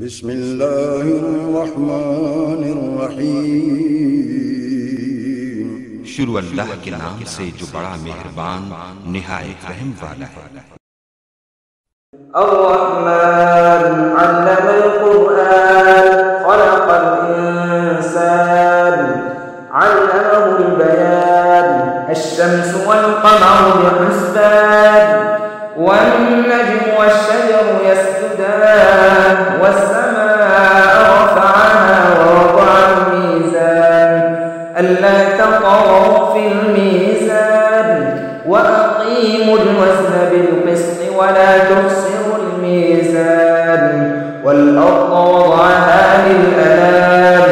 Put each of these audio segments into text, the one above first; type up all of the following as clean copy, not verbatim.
بسم الله الرحمن الرحیم۔ شروع اللہ کے نام سے جو بڑا مہربان نہایت رحم والا ہے۔ الرحمن علم القرآن خلق الإنسان علمه البيان الشمس والقمر بحسبان والنجم والشجر يسجدان والسماء رفعها ووضع الميزان ألا تطغوا في الميزان وأقيموا الوزن بالقسط ولا تخسروا الميزان والأرض وضعها للأنام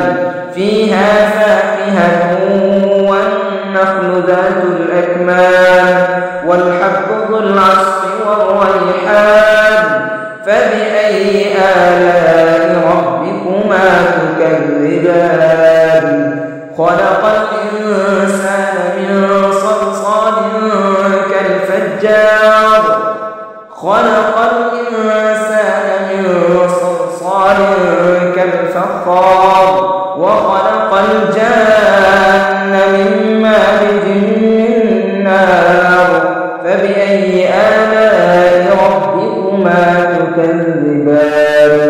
فيها فاكهة والنخل ذات الأكمام والحب ذو العصف والريحان فبأي آلاء ربكما تكذبان خلق الإنسان من صلصال كالفجار خلق الإنسان من صلصال كالفخار وخلق الجان من مارج من نار فبأي آلاء ربكما تكذبان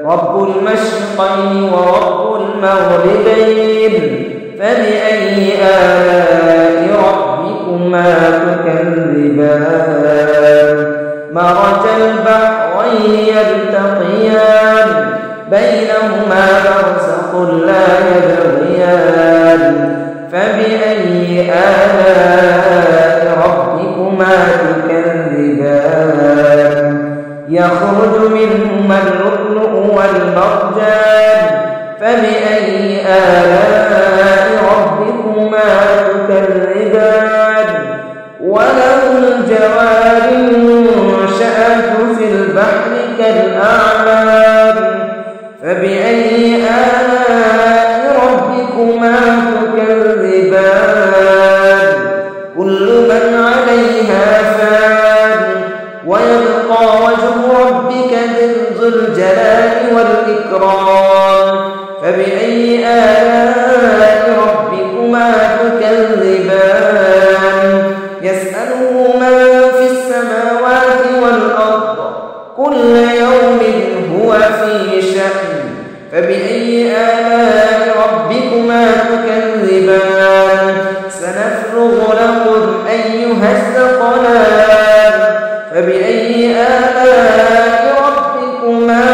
رب المشرقين ورب المغربين فبأي آلاء ربكما تكذبان مرج البحرين يلتقيان بينهما برزخ لا يبغيان فبأي آلاء ربكما تكذبان يخرج منهما اللؤلؤ والمرجان فبأي آلاء ربكما تكذبان وله الجوار المنشآت في البحر كالأعلام فبأي آلاء ربكما تكذبان كل من عليها فان ويبقى وجه ربك ذو الجلال والإكرام فبأي آلاء ربكما تكذبان يسأله من في السماوات والأرض كل يوم هو في شأن فبأي آلاء ربكما تكذبان سنفرغ لكم أيها الثقلان فبأي آلاء ربكما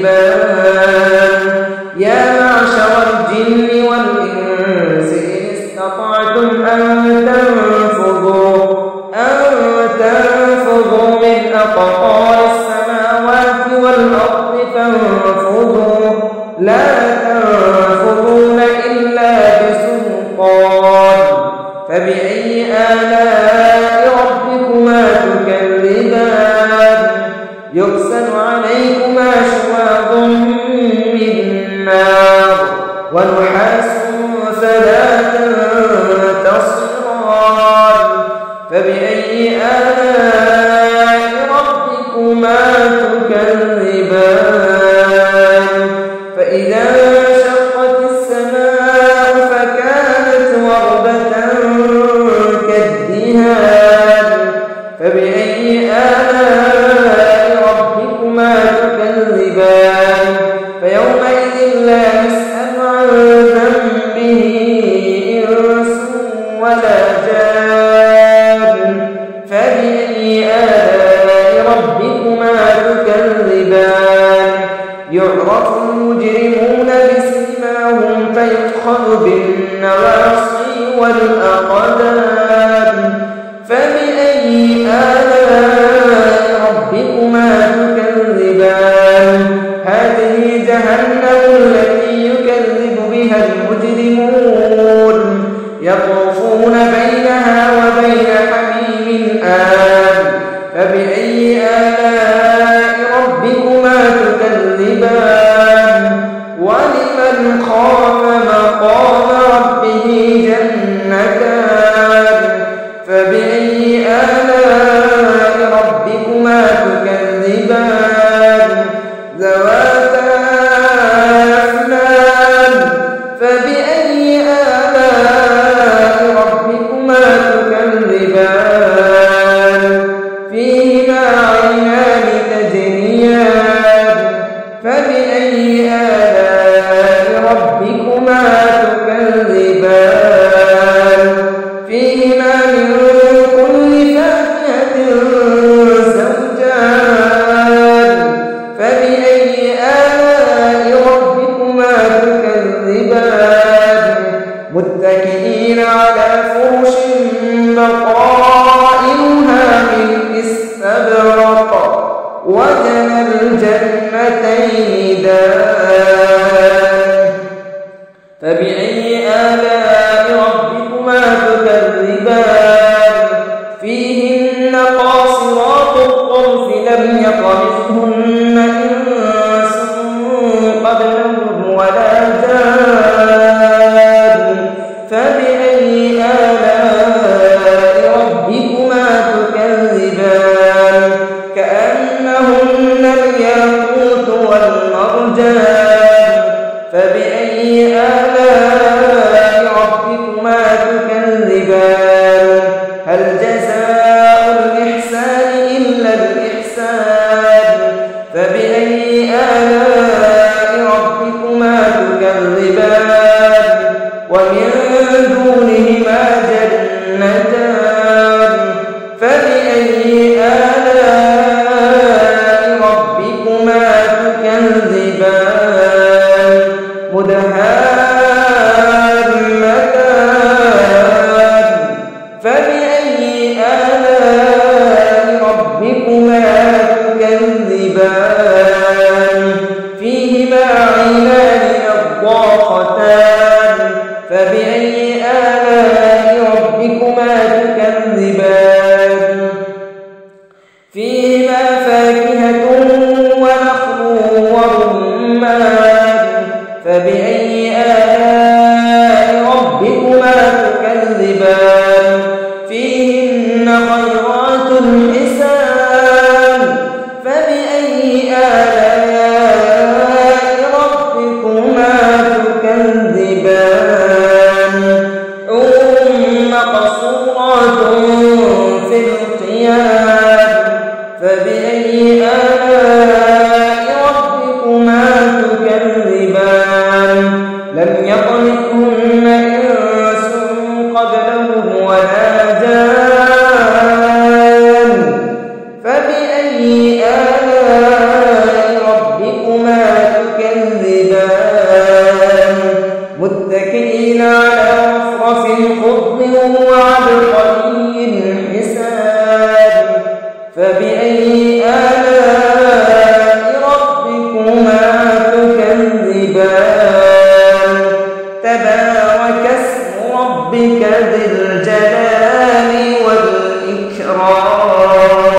تكذبان يا معشر الجن والإنس إن استطعتم أن تنفذوا من أقطار السماوات والأرض فانفذوا لا تنفذون إلا بسلطان فبأي آلاء ربكما تكذبان يرسل عليكما شواظ من نار ونحاس فلا تنتصران فبأي آلاء ربكما تكذبان فإذا انشقت السماء فكانت وردة كالدهان فبأي آلاء ربكما تكذبان فيومئذ لا يسأل عن ذنبه إنس ولا جان فبأي آلاء ربكما تكذبان يعرف المجرمون بسيماهم فيؤخذ بالنواصي والأقدام فبأي آلاء ربكما تكذبان هذه جهنم التي يكذب بها المجرمون يطوفون بينها وبين حميم آن فبأي آلاء ربكما تكذبان ولمن خاف مقام ربه جنتان ذواتا أفنان فبأي آلاء ربكما تكذبان فيهما عينان تجريان فبأي آلاء ربكما تكذبان فيهما من كل فاكهة زوجان فبأي آلاء ربكما تكذبان متكئين على فرش بطائنها من استبرق وجنى الجنتين دان فبأي آلاء ربكما تكذبان فيهن قاصرات الطرف لم يطمثهن إنس قبلهم ولا جان فبأي آلاء ربكما تكذبان كأنهن الياقوت والمرجان فبأي آلاء ربكما تكذبان هل جزاء الإحسان إلا الإحسان فبأي آلاء ربكما تكذبان ومن دونهما جنتان فبأي آلاء ربكما تكذبان مدهامتان فبأي آلاء ربكما تكذبان فيهما عينان نضاختان فبأي آلاء ربكما تكذبان فيهما فاكهة ونخل ورمان فبأي آلاء ربكما تكذبان فيهن خيرات حسان فبأي آلاء ربكما تكذبان حور مقصورات في الخيام فبأي آلاء ربكما تكذبان لم يطمثهن إنس قبلهم ولا جان فبأي آلاء ربكما تكذبان متكئين على رفرف خضر وعبقري حسان فبأي آلاء ربكما تكذبان تبارك اسم ربك ذي الجلال